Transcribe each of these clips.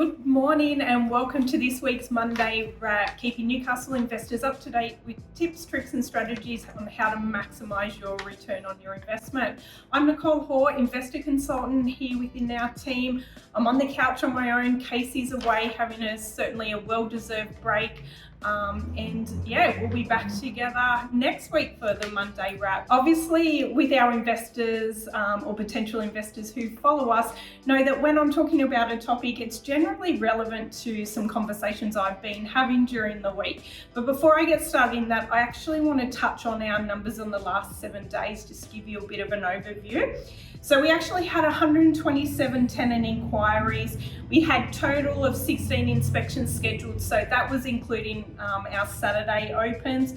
Good morning and welcome to this week's Monday Wrap, keeping Newcastle investors up to date with tips, tricks and strategies on how to maximise your return on your investment. I'm Nicole, Hoare, investor consultant here within our team. I'm on the couch on my own. Casey's away having certainly a well-deserved break. We'll be back together next week for the Monday Wrap. Obviously, with our investors or potential investors who follow us, know that when I'm talking about a topic, it's generally relevant to some conversations I've been having during the week. But before I get started in that, I actually want to touch on our numbers on the last 7 days, just to give you a bit of an overview. So we actually had 127 tenant inquiries. We had total of 16 inspections scheduled, so that was including our Saturday opens.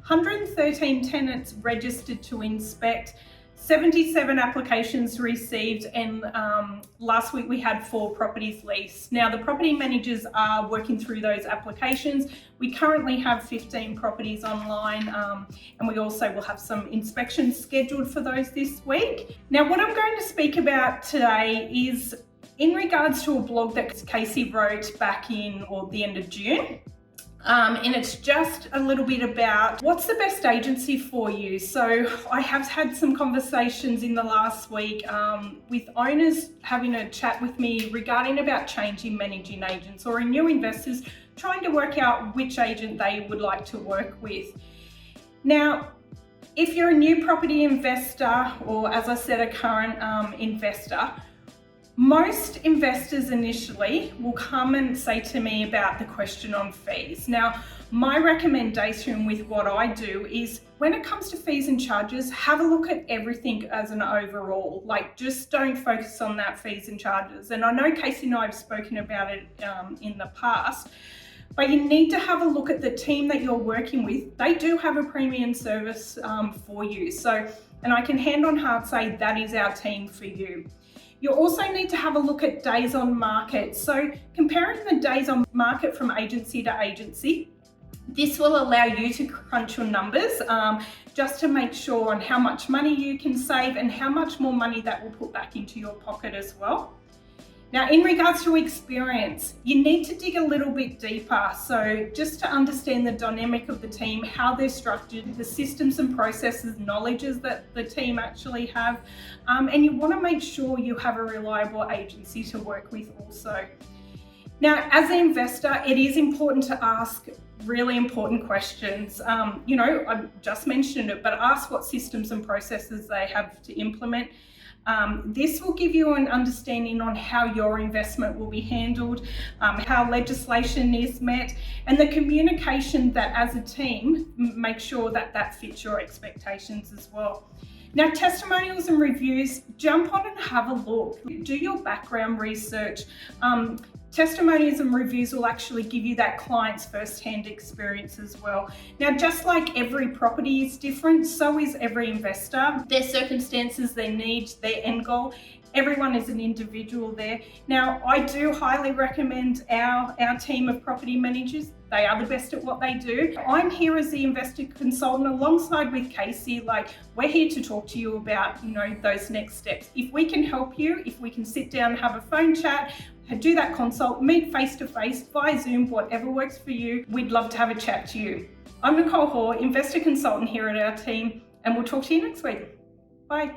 113 tenants registered to inspect, 77 applications received, and last week we had 4 properties leased. Now the property managers are working through those applications. We currently have 15 properties online and we also will have some inspections scheduled for those this week. Now what I'm going to speak about today is in regards to a blog that Casey wrote back in the end of June. And it's just a little bit about what's the best agency for you. So I have had some conversations in the last week with owners having a chat with me regarding about changing managing agents, or new investors trying to work out which agent they would like to work with. Now, if you're a new property investor, or as I said, a current investor, most investors initially will come and say to me about the question on fees. Now, my recommendation with what I do is when it comes to fees and charges, have a look at everything as an overall. Like, just don't focus on that fees and charges. And I know Casey and I have spoken about it in the past, but you need to have a look at the team that you're working with. They do have a premium service for you. So, and I can hand on heart say that is our team for you. You also need to have a look at days on market. So comparing the days on market from agency to agency, this will allow you to crunch your numbers just to make sure on how much money you can save and how much more money that will put back into your pocket as well. Now, in regards to experience, you need to dig a little bit deeper. So just to understand the dynamic of the team, how they're structured, the systems and processes, knowledges that the team actually have. And you want to make sure you have a reliable agency to work with also. Now, as an investor, it is important to ask really important questions. I just mentioned it, but ask what systems and processes they have to implement. This will give you an understanding on how your investment will be handled, how legislation is met, and the communication that as a team make sure that that fits your expectations as well. Now, testimonials and reviews, jump on and have a look. Do your background research. Testimonials and reviews will actually give you that client's first-hand experience as well. Now, just like every property is different, so is every investor. Their circumstances, their needs, their end goal. Everyone is an individual there. Now, I do highly recommend our team of property managers. They are the best at what they do. I'm here as the investor consultant alongside with Casey. We're here to talk to you about, those next steps. If we can help you, if we can sit down and have a phone chat, do that consult, meet face-to-face, via Zoom, whatever works for you, we'd love to have a chat to you. I'm Nicole Hoare, investor consultant here at our team, and we'll talk to you next week. Bye.